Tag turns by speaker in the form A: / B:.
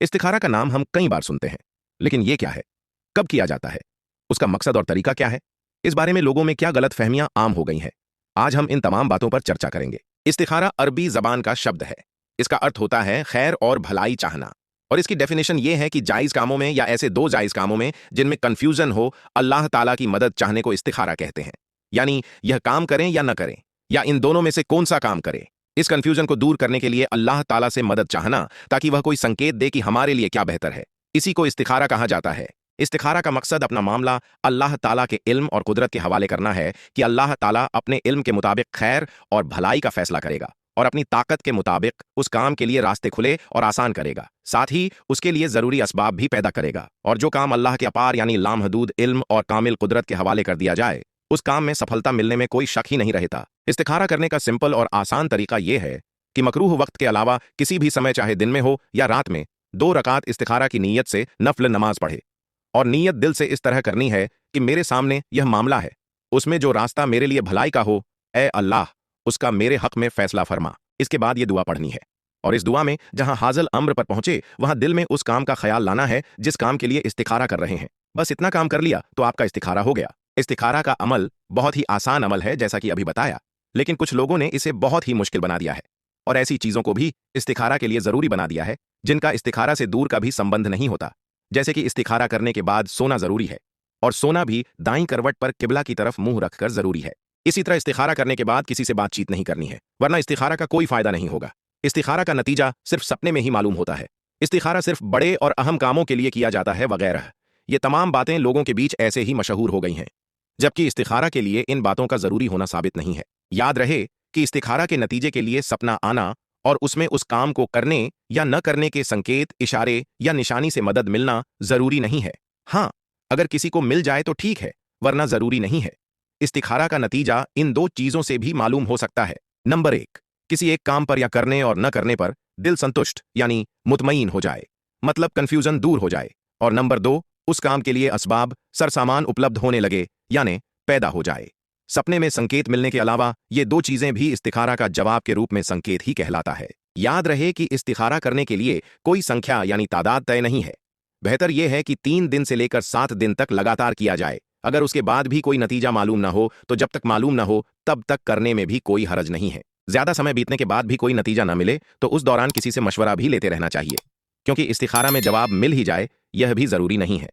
A: इस्तिखारा का नाम हम कई बार सुनते हैं, लेकिन ये क्या है, कब किया जाता है, उसका मकसद और तरीका क्या है, इस बारे में लोगों में क्या गलत फहमियां आम हो गई हैं। आज हम इन तमाम बातों पर चर्चा करेंगे। इस्तिखारा अरबी जबान का शब्द है। इसका अर्थ होता है खैर और भलाई चाहना, और इसकी डेफिनेशन ये है कि जायज कामों में या ऐसे दो जायज कामों में जिनमें कंफ्यूजन हो, अल्लाह ताला की मदद चाहने को इस्तिखारा कहते हैं। यानी यह काम करें या न करें, या इन दोनों में से कौन सा काम करें, इस कंफ्यूजन को दूर करने के लिए अल्लाह ताला से मदद चाहना, ताकि वह कोई संकेत दे कि हमारे लिए क्या बेहतर है। इसी को इस्तिखारा कहा जाता है। इस्तिखारा का मकसद अपना मामला अल्लाह ताला के इल्म और कुदरत के हवाले करना है कि अल्लाह ताला अपने इल्म के मुताबिक खैर और भलाई का फैसला करेगा और अपनी ताकत के मुताबिक उस काम के लिए रास्ते खुले और आसान करेगा। साथ ही उसके लिए जरूरी असबाब भी पैदा करेगा, और जो काम अल्लाह के अपार यानी लामहदूद इल्म और कामिल कुदरत के हवाले कर दिया जाए, उस काम में सफलता मिलने में कोई शक ही नहीं रहता। इस्तिखारा करने का सिंपल और आसान तरीका यह है कि मकरूह वक्त के अलावा किसी भी समय, चाहे दिन में हो या रात में, 2 रकात इस्तिखारा की नीयत से नफल नमाज पढ़े। और नीयत दिल से इस तरह करनी है कि मेरे सामने यह मामला है, उसमें जो रास्ता मेरे लिए भलाई का हो, ए अल्लाह उसका मेरे हक में फैसला फरमा। इसके बाद ये दुआ पढ़नी है, और इस दुआ में जहां हाजिल अम्र पर पहुंचे वहां दिल में उस काम का ख्याल लाना है जिस काम के लिए इस्तिखारा कर रहे हैं। बस इतना काम कर लिया तो आपका इस्तिखारा हो गया। इस्तिखारा का अमल बहुत ही आसान अमल है, जैसा कि अभी बताया, लेकिन कुछ लोगों ने इसे बहुत ही मुश्किल बना दिया है, और ऐसी चीजों को भी इस्तिखारा के लिए जरूरी बना दिया है जिनका इस्तिखारा से दूर का भी संबंध नहीं होता। जैसे कि इस्तिखारा करने के बाद सोना जरूरी है, और सोना भी दाईं करवट पर किबला की तरफ मुंह रखकर जरूरी है। इसी तरह इस्तिखारा करने के बाद किसी से बातचीत नहीं करनी है, वरना इस्तिखारा का कोई फायदा नहीं होगा। इस्तिखारा का नतीजा सिर्फ सपने में ही मालूम होता है। इस्तिखारा सिर्फ बड़े और अहम कामों के लिए किया जाता है वगैरह। ये तमाम बातें लोगों के बीच ऐसे ही मशहूर हो गई हैं, जबकि इस्तिखारा के लिए इन बातों का जरूरी होना साबित नहीं है। याद रहे कि इस्तिखारा के नतीजे के लिए सपना आना और उसमें उस काम को करने या न करने के संकेत, इशारे या निशानी से मदद मिलना जरूरी नहीं है। हाँ, अगर किसी को मिल जाए तो ठीक है, वरना जरूरी नहीं है। इस्तिखारा का नतीजा इन 2 चीजों से भी मालूम हो सकता है। नंबर 1, किसी एक काम पर या करने और न करने पर दिल संतुष्ट यानी मुतमईन हो जाए, मतलब कंफ्यूजन दूर हो जाए। और नंबर 2, उस काम के लिए असबाब सरसामान उपलब्ध होने लगे, यानी पैदा हो जाए। सपने में संकेत मिलने के अलावा ये 2 चीजें भी इस्तिखारा का जवाब के रूप में संकेत ही कहलाता है। याद रहे कि इस्तिखारा करने के लिए कोई संख्या यानी तादाद तय नहीं है। बेहतर यह है कि 3 दिन से लेकर 7 दिन तक लगातार किया जाए। अगर उसके बाद भी कोई नतीजा मालूम ना हो तो जब तक मालूम ना हो तब तक करने में भी कोई हरज नहीं है। ज्यादा समय बीतने के बाद भी कोई नतीजा ना मिले तो उस दौरान किसी से मशवरा भी लेते रहना चाहिए, क्योंकि इस्तिखारा में जवाब मिल ही जाए यह भी जरूरी नहीं है।